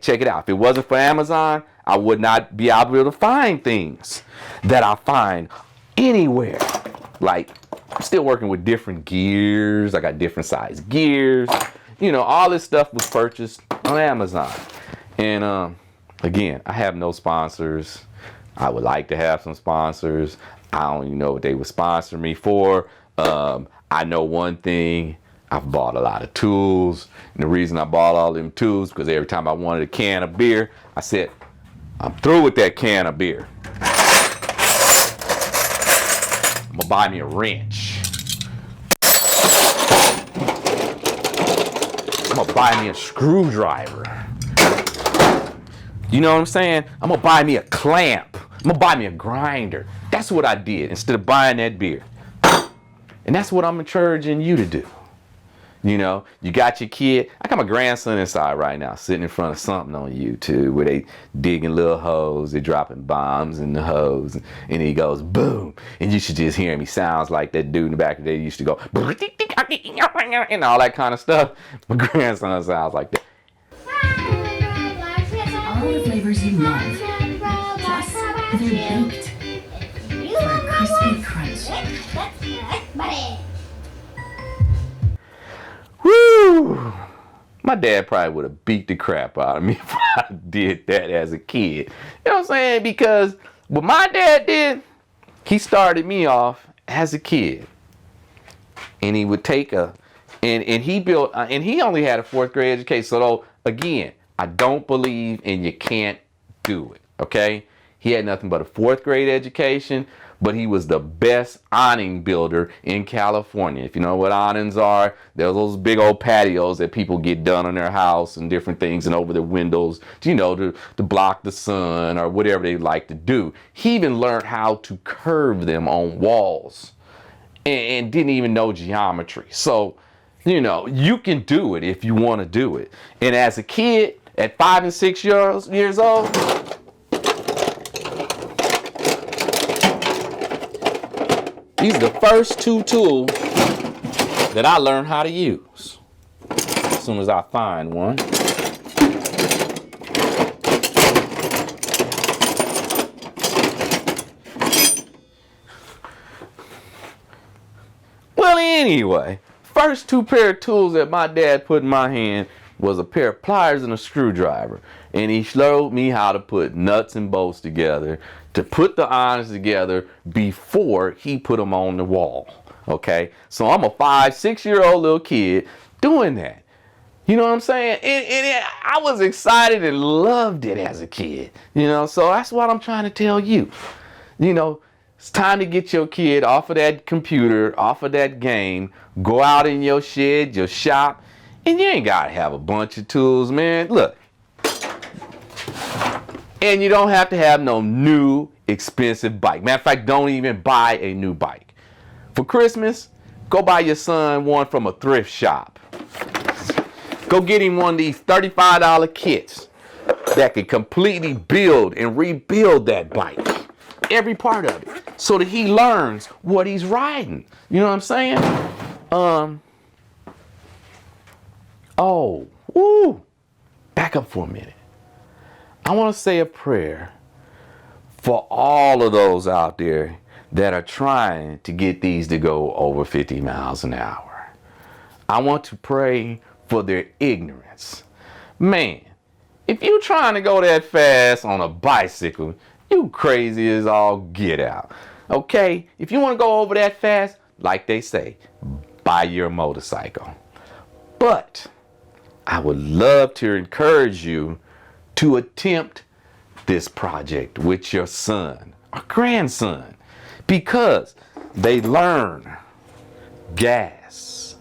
Check it out. If it wasn't for Amazon, I would not be able to find things that I find anywhere. Like, I'm still working with different gears. I got different size gears. You know, all this stuff was purchased on Amazon. And again, I have no sponsors. I would like to have some sponsors. I don't even know what they would sponsor me for. I know one thing. I've bought a lot of tools. And the reason I bought all them tools, because every time I wanted a can of beer, I said, I'm through with that can of beer. I'm gonna buy me a wrench. I'm gonna buy me a screwdriver. You know what I'm saying? I'm gonna buy me a clamp. I'm gonna buy me a grinder. That's what I did instead of buying that beer. And that's what I'm encouraging you to do. You know, you got your kid. I got my grandson inside right now, sitting in front of something on YouTube where they digging little holes, they dropping bombs in the hose, and he goes boom. And you should just hear him. He sounds like that dude in the back of the day used to go and all that kind of stuff. My grandson sounds like that. All the flavors you love. Plus, they're baked for a crispy crunch. Woo! My dad probably would have beat the crap out of me if I did that as a kid. You know what I'm saying? Because what my dad did, he started me off as a kid. And he would take and he built, and he only had a 4th grade education. So again, I don't believe in you can't do it, okay? He had nothing but a 4th grade education, but he was the best awning builder in California. If you know what awnings are, they're those big old patios that people get done on their house and different things and over their windows, you know, to block the sun or whatever they like to do. He even learned how to curve them on walls and didn't even know geometry. So, you know, you can do it if you want to do it. And as a kid, at 5 and 6 years old, these are the first 2 tools that I learned how to use. As soon as I find one. Well, anyway, first 2 pair of tools that my dad put in my hand was a pair of pliers and a screwdriver. And he showed me how to put nuts and bolts together, to put the irons together before he put them on the wall. Okay, so I'm a 5, 6 year old little kid doing that. You know what I'm saying? And I was excited and loved it as a kid. You know, so that's what I'm trying to tell you. You know, it's time to get your kid off of that computer, off of that game. Go out in your shed, your shop, and you ain't gotta have a bunch of tools, man. Look. And you don't have to have no new expensive bike. Matter of fact, don't even buy a new bike. For Christmas, go buy your son one from a thrift shop. Go get him one of these $35 kits that can completely build and rebuild that bike. Every part of it. So that he learns what he's riding. You know what I'm saying? Back up for a minute. I want to say a prayer for all of those out there that are trying to get these to go over 50 miles an hour. I want to pray for their ignorance. Man, if you're trying to go that fast on a bicycle, you crazy as all get out. Okay? If you want to go over that fast, like they say, buy your motorcycle. But I would love to encourage you to attempt this project with your son or grandson, because they learn gas,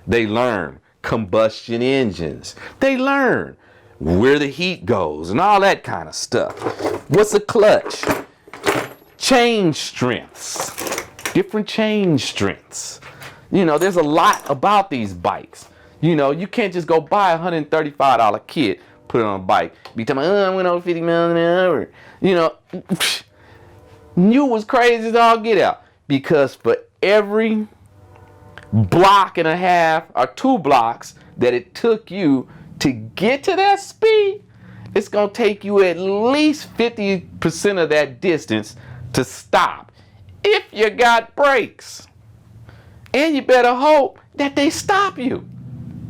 they learn combustion engines, they learn where the heat goes and all that kind of stuff. What's a clutch? Chain strengths, different chain strengths. You know, there's a lot about these bikes. You know, you can't just go buy a $135 kit, put it on a bike, be telling me, I went over 50 miles an hour. You know, you was crazy as all get out. Because for every block and a half or 2 blocks that it took you to get to that speed, it's going to take you at least 50% of that distance to stop if you got brakes. And you better hope that they stop you.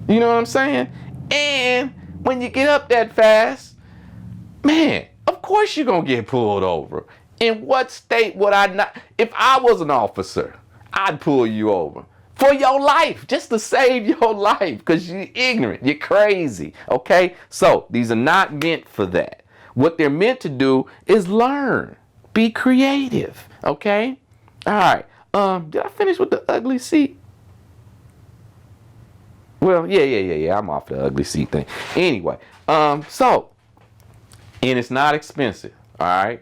You know what I'm saying? And when you get up that fast, man, of course you're going to get pulled over. In what state would I not? If I was an officer, I'd pull you over for your life, just to save your life, because you're ignorant, you're crazy, okay? So these are not meant for that. What they're meant to do is learn, be creative, okay? All right, did I finish with the ugly seat? Well, yeah, I'm off the ugly seat thing. Anyway, and it's not expensive, all right?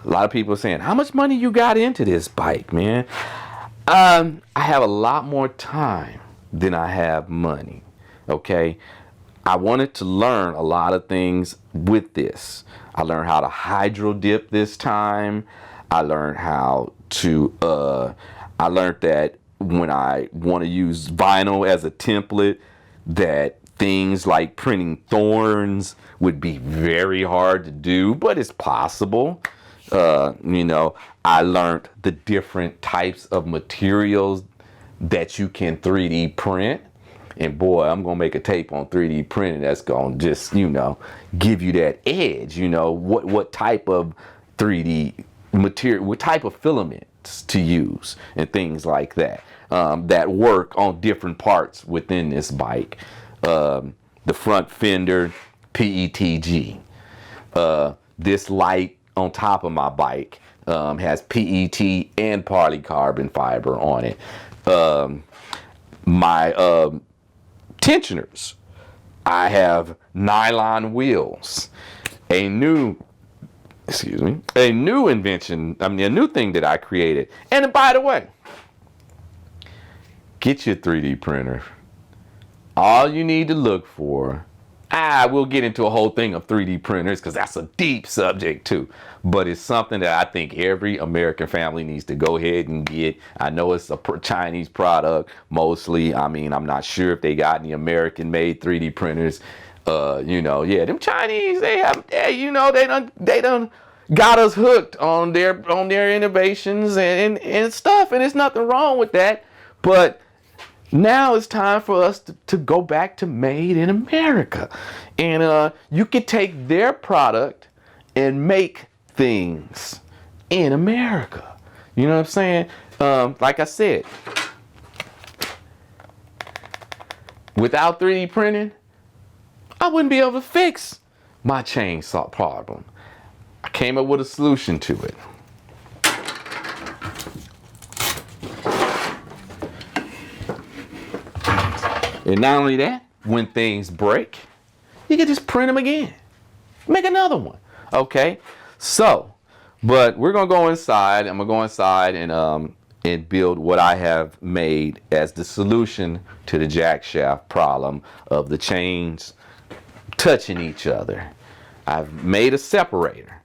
A lot of people are saying, how much money you got into this bike, man? I have a lot more time than I have money, okay? I wanted to learn a lot of things with this. I learned how to hydro dip this time. I learned how to, I learned that when I want to use vinyl as a template, that things like printing thorns would be very hard to do, but it's possible. I learned the different types of materials that you can 3D print. And boy, I'm going to make a tape on 3D printing that's going to just, give you that edge, what type of 3D material, what type of filaments to use and things like that, that work on different parts within this bike. The front fender, PETG. This light on top of my bike has PET and polycarbon fiber on it. My tensioners, I have nylon wheels. A new invention, a new thing that I created. And by the way, get your 3D printer. All you need to look for, we'll get into a whole thing of 3D printers because that's a deep subject too. But it's something that I think every American family needs to go ahead and get. I know it's a Chinese product mostly. I mean, I'm not sure if they got any American-made 3D printers. Them Chinese, they done got us hooked on their innovations and stuff, and there's nothing wrong with that. But now it's time for us to go back to made in America. And you could take their product and make things in America. You know what I'm saying? Like I said, without 3D printing, I wouldn't be able to fix my chainsaw problem. I came up with a solution to it. And not only that, when things break, you can just print them again. Make another one. Okay? So, but we're going to go inside. I'm going to go inside and build what I have made as the solution to the jack shaft problem of the chains touching each other. I've made a separator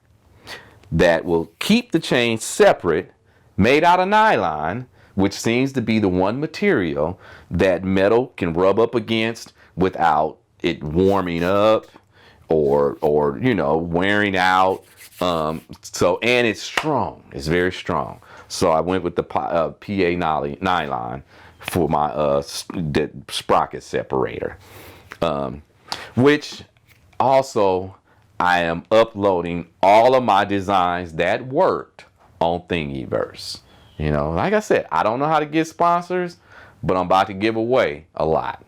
that will keep the chains separate, made out of nylon, which seems to be the one material that metal can rub up against without it warming up or wearing out. And it's strong. It's very strong. So I went with the PA nylon for my sprocket separator, which also I am uploading all of my designs that worked on Thingiverse. Like I said, I don't know how to get sponsors, but I'm about to give away a lot.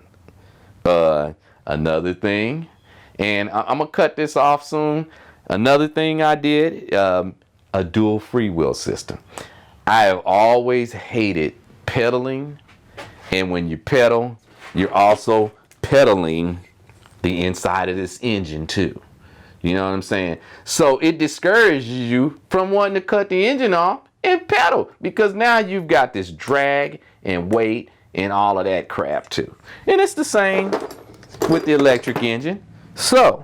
Another thing, and I'm going to cut this off soon. Another thing I did, a dual freewheel system. I have always hated pedaling, and when you pedal, you're also pedaling the inside of this engine too. You know what I'm saying? So it discourages you from wanting to cut the engine off and pedal, because now you've got this drag and weight and all of that crap too. And it's the same with the electric engine. So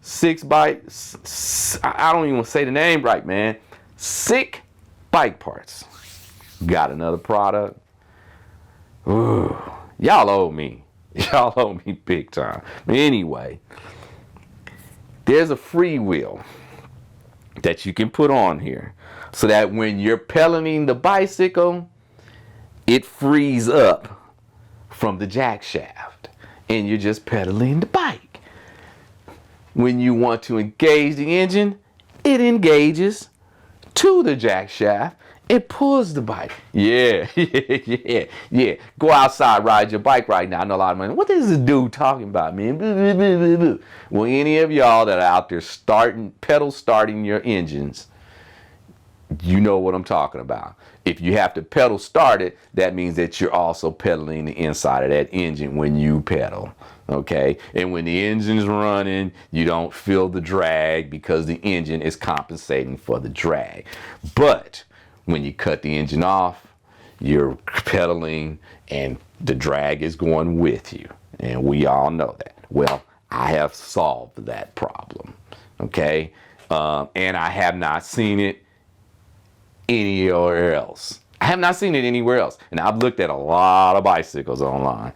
6 bikes, I don't even say the name right, man. Sick bike parts. Got another product. Ooh, y'all owe me. Y'all owe me big time. Anyway, there's a free wheel that you can put on here so that when you're pedaling the bicycle, it frees up from the jack shaft and you're just pedaling the bike. When you want to engage the engine, it engages to the jack shaft. It pulls the bike. Yeah. Go outside, ride your bike right now. I know a lot of money. What is this dude talking about, man? Well, any of y'all that are out there pedal starting your engines, you know what I'm talking about. If you have to pedal start it, that means that you're also pedaling the inside of that engine when you pedal. Okay, and when the engine's running, you don't feel the drag because the engine is compensating for the drag. But when you cut the engine off, you're pedaling and the drag is going with you. And we all know that. Well, I have solved that problem. Okay, and I have not seen it anywhere else. I have not seen it anywhere else. And I've looked at a lot of bicycles online.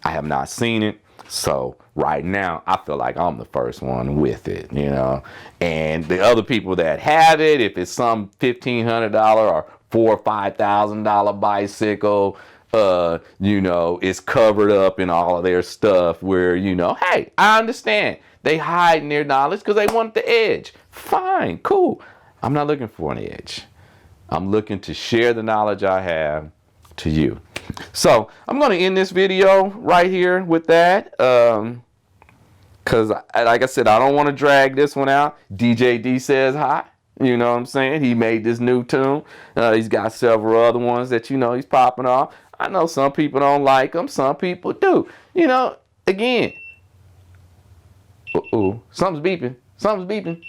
I have not seen it. So right now, I feel like I'm the first one with it, you know. And the other people that have it, if it's some $1,500 or $4,000 or $5,000 bicycle, you know, it's covered up in all of their stuff where, you know, hey, I understand. They hiding their knowledge because they want the edge. Fine, cool. I'm not looking for an edge. I'm looking to share the knowledge I have to you. So I'm going to end this video right here with that. Because like I said, I don't want to drag this one out. DJ D says hi. You know what I'm saying? He made this new tune. He's got several other ones that, you know, he's popping off. I know some people don't like them. Some people do. You know, again. Something's beeping. Something's beeping.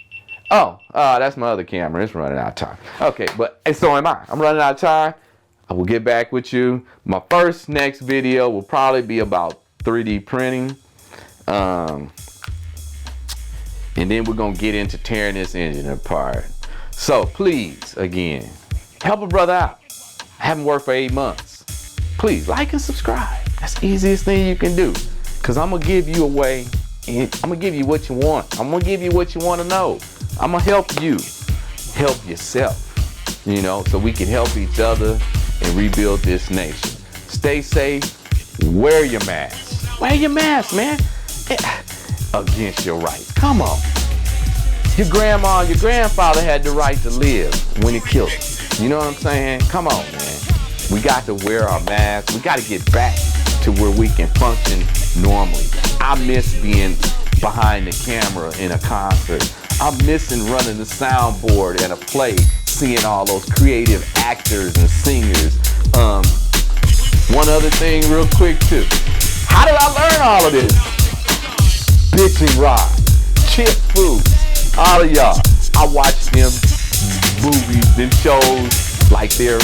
Oh, that's my other camera. It's running out of time. Okay, but and so am I. I'm running out of time. I will get back with you. My next video will probably be about 3D printing. And then we're going to get into tearing this engine apart. So please, again, help a brother out. I haven't worked for 8 months. Please like and subscribe. That's the easiest thing you can do. Because I'm going to give you a way. And I'm going to give you what you want. I'm going to give you what you want to know. I'm going to help you help yourself, you know, so we can help each other and rebuild this nation. Stay safe. Wear your mask. Wear your mask, man. Against your rights. Come on. Your grandma, your grandfather had the right to live when he killed him. You know what I'm saying? Come on, man. We got to wear our masks. We got to get back to where we can function normally. I miss being behind the camera in a concert. I'm missing running the soundboard at a play, seeing all those creative actors and singers. One other thing real quick too. How did I learn all of this? Bitching Rod, Chip Foods, all of y'all. I watch them movies, them shows like they're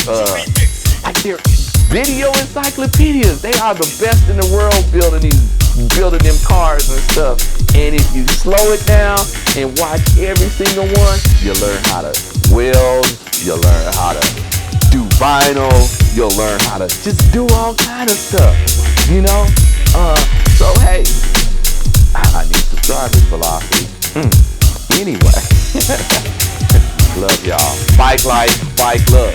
video encyclopedias. They are the best in the world building them cars and stuff. And if you slow it down and watch every single one, you'll learn how to weld, you'll learn how to do vinyl, you'll learn how to just do all kind of stuff, you know? So hey, I need subscribers, philosophy. Anyway, love y'all. Bike life, bike love.